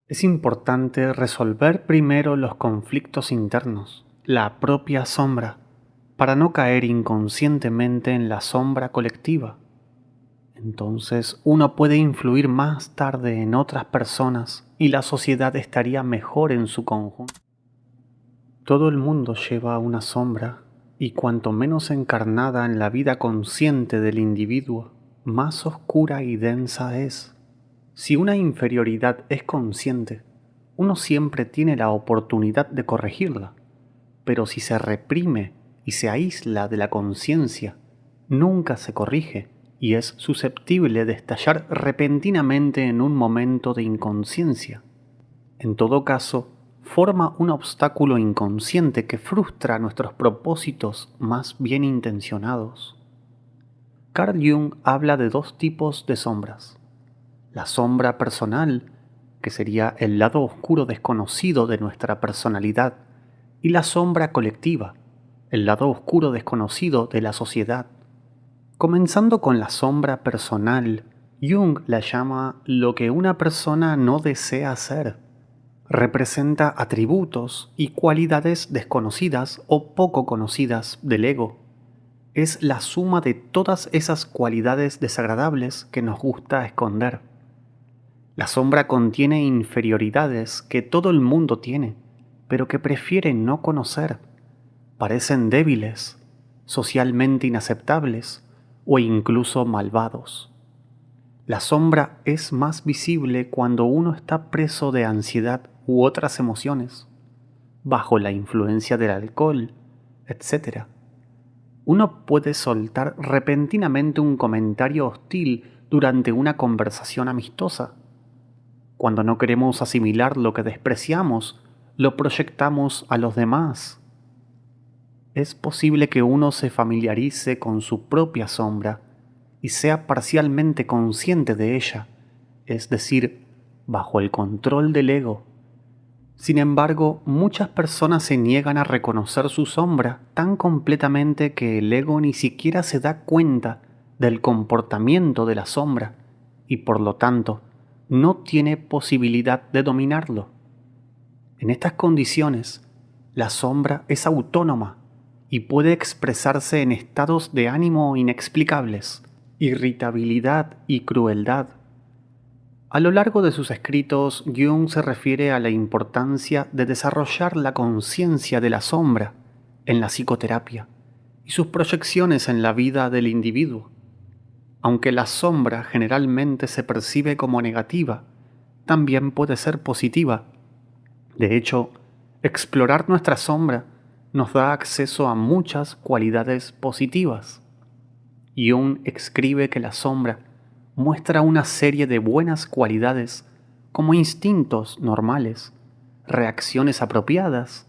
Es importante resolver primero los conflictos internos, la propia sombra, para no caer inconscientemente en la sombra colectiva. Entonces uno puede influir más tarde en otras personas y la sociedad estaría mejor en su conjunto. Todo el mundo lleva una sombra y cuanto menos encarnada en la vida consciente del individuo, más oscura y densa es. Si una inferioridad es consciente, uno siempre tiene la oportunidad de corregirla, pero si se reprime y se aísla de la conciencia, nunca se corrige y es susceptible de estallar repentinamente en un momento de inconsciencia. En todo caso, forma un obstáculo inconsciente que frustra nuestros propósitos más bien intencionados. Carl Jung habla de dos tipos de sombras: la sombra personal, que sería el lado oscuro desconocido de nuestra personalidad, y la sombra colectiva, el lado oscuro desconocido de la sociedad. Comenzando con la sombra personal, Jung la llama lo que una persona no desea ser. Representa atributos y cualidades desconocidas o poco conocidas del ego. Es la suma de todas esas cualidades desagradables que nos gusta esconder. La sombra contiene inferioridades que todo el mundo tiene, pero que prefiere no conocer. Parecen débiles, socialmente inaceptables o incluso malvados. La sombra es más visible cuando uno está preso de ansiedad u otras emociones, bajo la influencia del alcohol, etc. Uno puede soltar repentinamente un comentario hostil durante una conversación amistosa. Cuando no queremos asimilar lo que despreciamos, lo proyectamos a los demás. Es posible que uno se familiarice con su propia sombra y sea parcialmente consciente de ella, es decir, bajo el control del ego. Sin embargo, muchas personas se niegan a reconocer su sombra tan completamente que el ego ni siquiera se da cuenta del comportamiento de la sombra y por lo tanto no tiene posibilidad de dominarlo. En estas condiciones, la sombra es autónoma y puede expresarse en estados de ánimo inexplicables, irritabilidad y crueldad. A lo largo de sus escritos, Jung se refiere a la importancia de desarrollar la conciencia de la sombra en la psicoterapia y sus proyecciones en la vida del individuo. Aunque la sombra generalmente se percibe como negativa, también puede ser positiva. De hecho, explorar nuestra sombra nos da acceso a muchas cualidades positivas. Jung escribe que la sombra muestra una serie de buenas cualidades como instintos normales, reacciones apropiadas,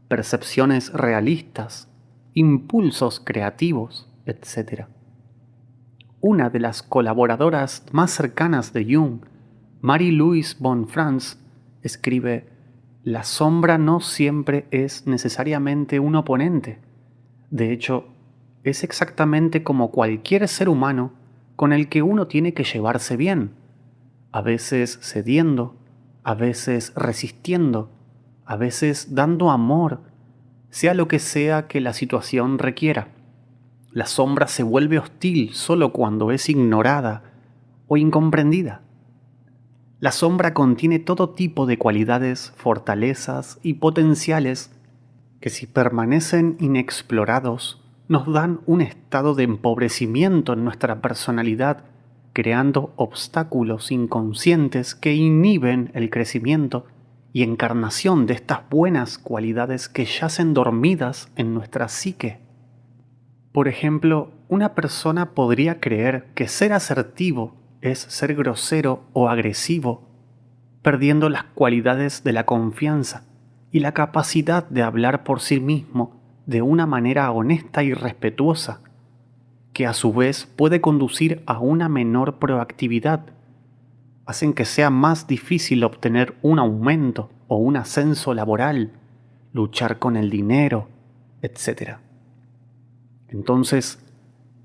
percepciones realistas, impulsos creativos, etc. Una de las colaboradoras más cercanas de Jung, Marie-Louise von Franz, escribe: la sombra no siempre es necesariamente un oponente. De hecho, es exactamente como cualquier ser humano con el que uno tiene que llevarse bien, a veces cediendo, a veces resistiendo, a veces dando amor, sea lo que sea que la situación requiera. La sombra se vuelve hostil solo cuando es ignorada o incomprendida. La sombra contiene todo tipo de cualidades, fortalezas y potenciales que, si permanecen inexplorados, nos dan un estado de empobrecimiento en nuestra personalidad, creando obstáculos inconscientes que inhiben el crecimiento y encarnación de estas buenas cualidades que yacen dormidas en nuestra psique. Por ejemplo, una persona podría creer que ser asertivo es ser grosero o agresivo, perdiendo las cualidades de la confianza y la capacidad de hablar por sí mismo de una manera honesta y respetuosa, que a su vez puede conducir a una menor proactividad. Hacen que sea más difícil obtener un aumento o un ascenso laboral, luchar con el dinero, etc. Entonces,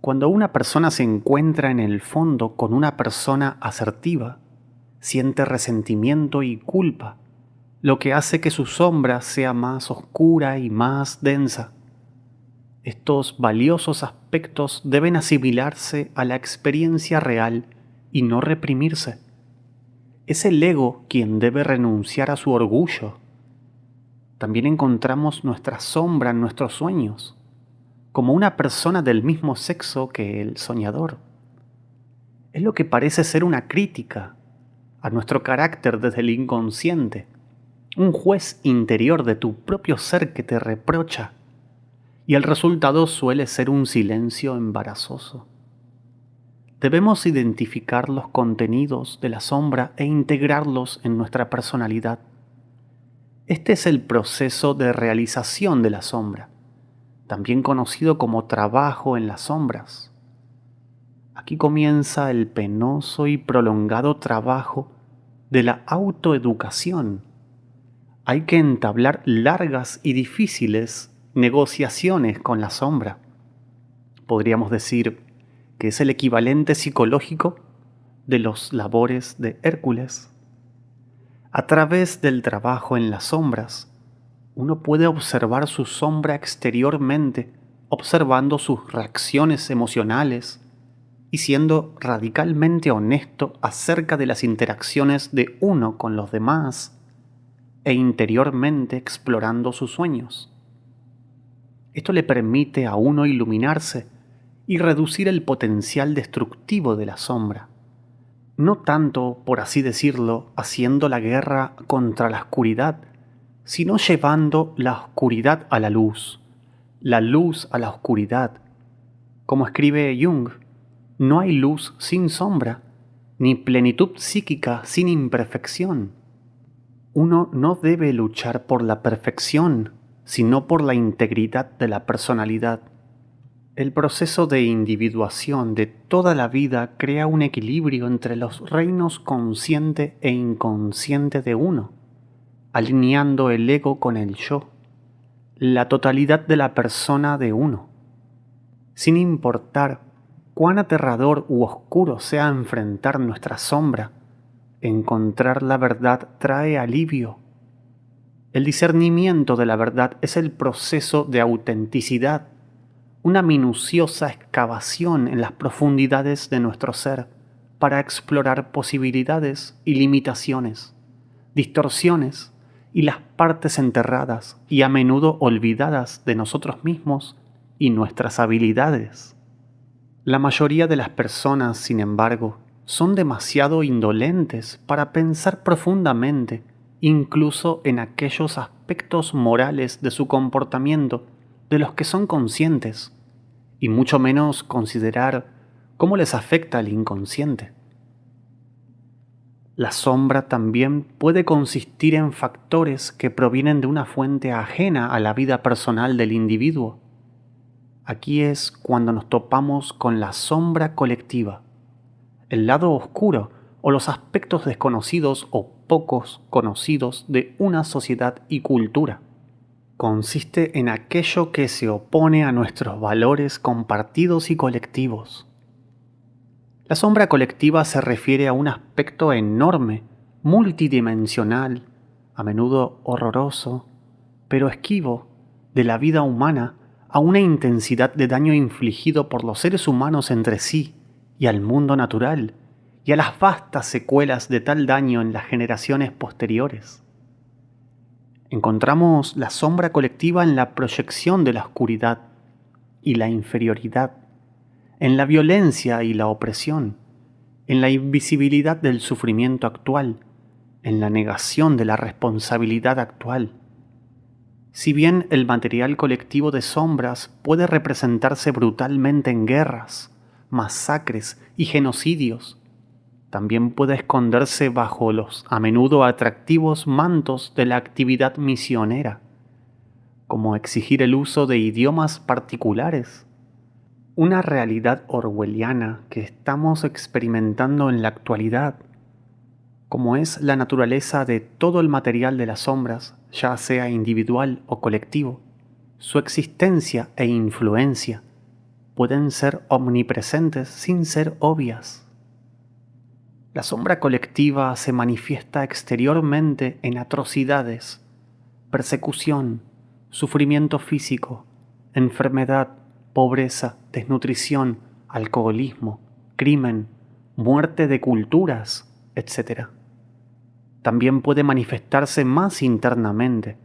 cuando una persona se encuentra en el fondo con una persona asertiva, siente resentimiento y culpa, lo que hace que su sombra sea más oscura y más densa. Estos valiosos aspectos deben asimilarse a la experiencia real y no reprimirse. Es el ego quien debe renunciar a su orgullo. También encontramos nuestra sombra en nuestros sueños, como una persona del mismo sexo que el soñador. Es lo que parece ser una crítica a nuestro carácter desde el inconsciente, un juez interior de tu propio ser que te reprocha, y el resultado suele ser un silencio embarazoso. Debemos identificar los contenidos de la sombra e integrarlos en nuestra personalidad. Este es el proceso de realización de la sombra, también conocido como trabajo en las sombras. Aquí comienza el penoso y prolongado trabajo de la autoeducación. Hay que entablar largas y difíciles negociaciones con la sombra. Podríamos decir que es el equivalente psicológico de los labores de Hércules. A través del trabajo en las sombras, uno puede observar su sombra exteriormente, observando sus reacciones emocionales y siendo radicalmente honesto acerca de las interacciones de uno con los demás e interiormente explorando sus sueños. Esto le permite a uno iluminarse y reducir el potencial destructivo de la sombra. No tanto, por así decirlo, haciendo la guerra contra la oscuridad, sino llevando la oscuridad a la luz a la oscuridad. Como escribe Jung, no hay luz sin sombra, ni plenitud psíquica sin imperfección. Uno no debe luchar por la perfección, sino por la integridad de la personalidad. El proceso de individuación de toda la vida crea un equilibrio entre los reinos consciente e inconsciente de uno, alineando el ego con el yo, la totalidad de la persona de uno. Sin importar cuán aterrador u oscuro sea enfrentar nuestra sombra, encontrar la verdad trae alivio. El discernimiento de la verdad es el proceso de autenticidad, una minuciosa excavación en las profundidades de nuestro ser para explorar posibilidades y limitaciones, distorsiones y las partes enterradas y a menudo olvidadas de nosotros mismos y nuestras habilidades. La mayoría de las personas, sin embargo, son demasiado indolentes para pensar profundamente, incluso en aquellos aspectos morales de su comportamiento de los que son conscientes, y mucho menos considerar cómo les afecta el inconsciente. La sombra también puede consistir en factores que provienen de una fuente ajena a la vida personal del individuo. Aquí es cuando nos topamos con la sombra colectiva, el lado oscuro o los aspectos desconocidos o pocos conocidos de una sociedad y cultura. Consiste en aquello que se opone a nuestros valores compartidos y colectivos. La sombra colectiva se refiere a un aspecto enorme, multidimensional, a menudo horroroso, pero esquivo, de la vida humana, a una intensidad de daño infligido por los seres humanos entre sí y al mundo natural, y a las vastas secuelas de tal daño en las generaciones posteriores. Encontramos la sombra colectiva en la proyección de la oscuridad y la inferioridad, en la violencia y la opresión, en la invisibilidad del sufrimiento actual, en la negación de la responsabilidad actual. Si bien el material colectivo de sombras puede representarse brutalmente en guerras, masacres y genocidios, también puede esconderse bajo los a menudo atractivos mantos de la actividad misionera, como exigir el uso de idiomas particulares, una realidad orwelliana que estamos experimentando en la actualidad, como es la naturaleza de todo el material de las sombras, ya sea individual o colectivo. Su existencia e influencia pueden ser omnipresentes sin ser obvias. La sombra colectiva se manifiesta exteriormente en atrocidades, persecución, sufrimiento físico, enfermedad, pobreza, desnutrición, alcoholismo, crimen, muerte de culturas, etc. También puede manifestarse más internamente,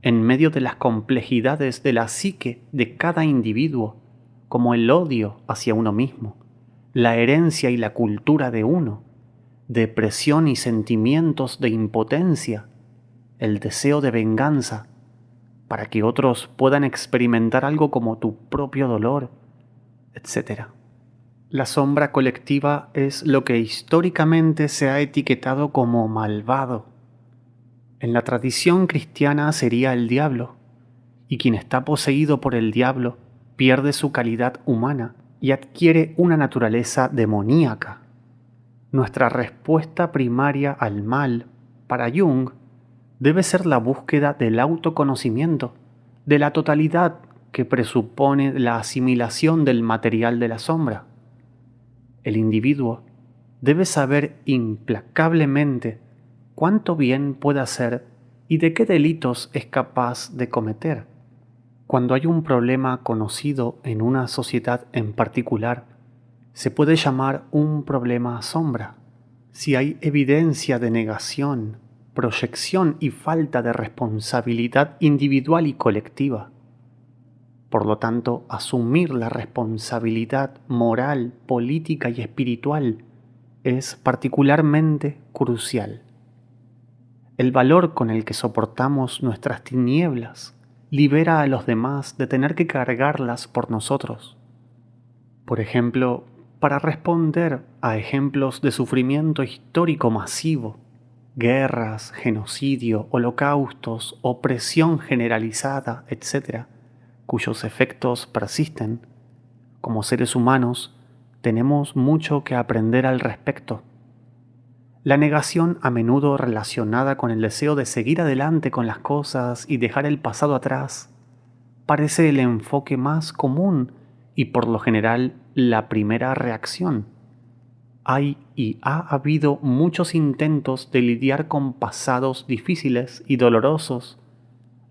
en medio de las complejidades de la psique de cada individuo, como el odio hacia uno mismo, la herencia y la cultura de uno, depresión y sentimientos de impotencia, el deseo de venganza, para que otros puedan experimentar algo como tu propio dolor, etc. La sombra colectiva es lo que históricamente se ha etiquetado como malvado. En la tradición cristiana sería el diablo, y quien está poseído por el diablo pierde su calidad humana y adquiere una naturaleza demoníaca. Nuestra respuesta primaria al mal, para Jung, debe ser la búsqueda del autoconocimiento, de la totalidad que presupone la asimilación del material de la sombra. El individuo debe saber implacablemente cuánto bien puede hacer y de qué delitos es capaz de cometer. Cuando hay un problema conocido en una sociedad en particular, se puede llamar un problema sombra. Si hay evidencia de negación, proyección y falta de responsabilidad individual y colectiva. Por lo tanto, asumir la responsabilidad moral, política y espiritual es particularmente crucial. El valor con el que soportamos nuestras tinieblas libera a los demás de tener que cargarlas por nosotros. Por ejemplo, para responder a ejemplos de sufrimiento histórico masivo, guerras, genocidio, holocaustos, opresión generalizada, etc., cuyos efectos persisten, como seres humanos, tenemos mucho que aprender al respecto. La negación, a menudo relacionada con el deseo de seguir adelante con las cosas y dejar el pasado atrás, parece el enfoque más común y por lo general la primera reacción. Hay y ha habido muchos intentos de lidiar con pasados difíciles y dolorosos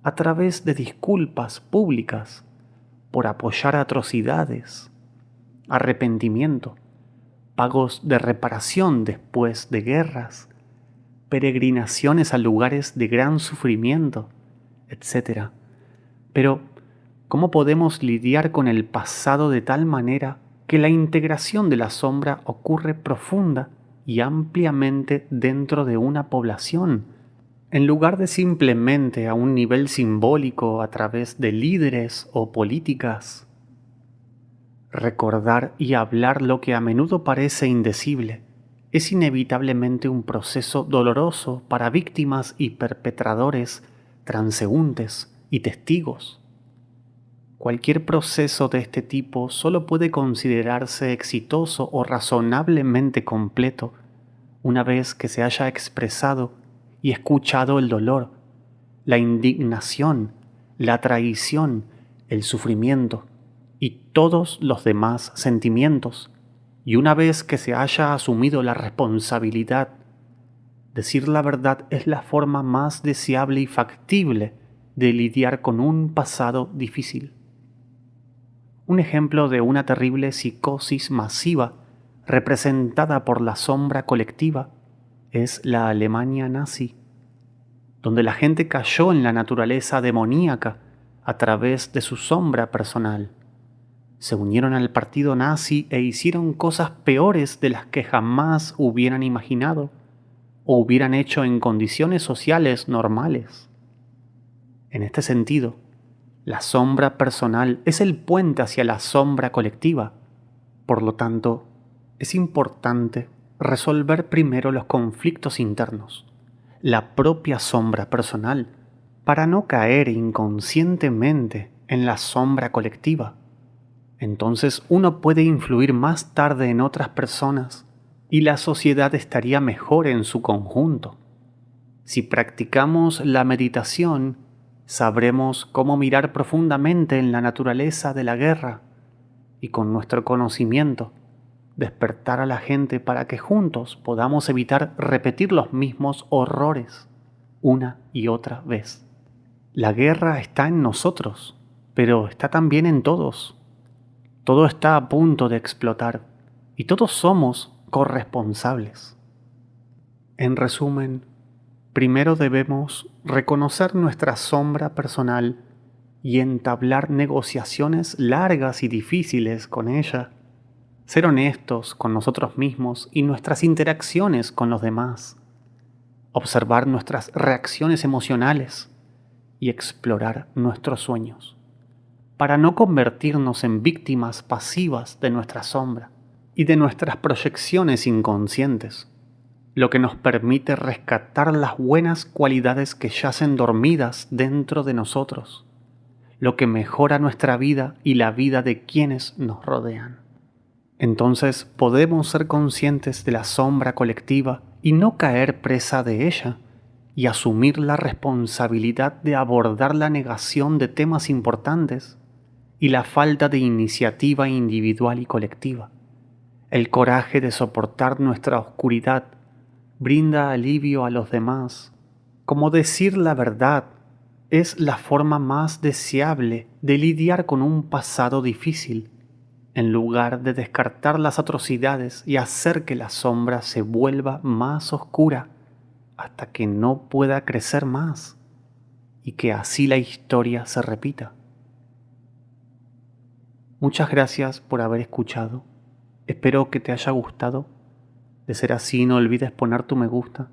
a través de disculpas públicas por apoyar atrocidades, arrepentimiento, pagos de reparación después de guerras, peregrinaciones a lugares de gran sufrimiento, etc. Pero, ¿cómo podemos lidiar con el pasado de tal manera que la integración de la sombra ocurre profunda y ampliamente dentro de una población, en lugar de simplemente a un nivel simbólico a través de líderes o políticas? Recordar y hablar lo que a menudo parece indecible es inevitablemente un proceso doloroso para víctimas y perpetradores, transeúntes y testigos. Cualquier proceso de este tipo solo puede considerarse exitoso o razonablemente completo una vez que se haya expresado y escuchado el dolor, la indignación, la traición, el sufrimiento y todos los demás sentimientos, y una vez que se haya asumido la responsabilidad, decir la verdad es la forma más deseable y factible de lidiar con un pasado difícil. Un ejemplo de una terrible psicosis masiva representada por la sombra colectiva es la Alemania nazi, donde la gente cayó en la naturaleza demoníaca a través de su sombra personal. Se unieron al partido nazi e hicieron cosas peores de las que jamás hubieran imaginado o hubieran hecho en condiciones sociales normales. En este sentido, la sombra personal es el puente hacia la sombra colectiva. Por lo tanto, es importante resolver primero los conflictos internos, la propia sombra personal, para no caer inconscientemente en la sombra colectiva. Entonces uno puede influir más tarde en otras personas y la sociedad estaría mejor en su conjunto. Si practicamos la meditación, sabremos cómo mirar profundamente en la naturaleza de la guerra y con nuestro conocimiento despertar a la gente para que juntos podamos evitar repetir los mismos horrores una y otra vez. La guerra está en nosotros, pero está también en todos. Todo está a punto de explotar y todos somos corresponsables. En resumen, primero debemos reconocer nuestra sombra personal y entablar negociaciones largas y difíciles con ella. Ser honestos con nosotros mismos y nuestras interacciones con los demás. Observar nuestras reacciones emocionales y explorar nuestros sueños, para no convertirnos en víctimas pasivas de nuestra sombra y de nuestras proyecciones inconscientes, lo que nos permite rescatar las buenas cualidades que yacen dormidas dentro de nosotros, lo que mejora nuestra vida y la vida de quienes nos rodean. Entonces podemos ser conscientes de la sombra colectiva y no caer presa de ella, y asumir la responsabilidad de abordar la negación de temas importantes y la falta de iniciativa individual y colectiva. El coraje de soportar nuestra oscuridad brinda alivio a los demás. Como decir la verdad es la forma más deseable de lidiar con un pasado difícil, en lugar de descartar las atrocidades y hacer que la sombra se vuelva más oscura hasta que no pueda crecer más y que así la historia se repita. Muchas gracias por haber escuchado. Espero que te haya gustado. De ser así, no olvides poner tu me gusta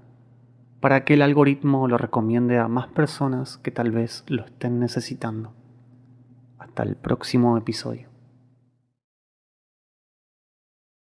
para que el algoritmo lo recomiende a más personas que tal vez lo estén necesitando. Hasta el próximo episodio.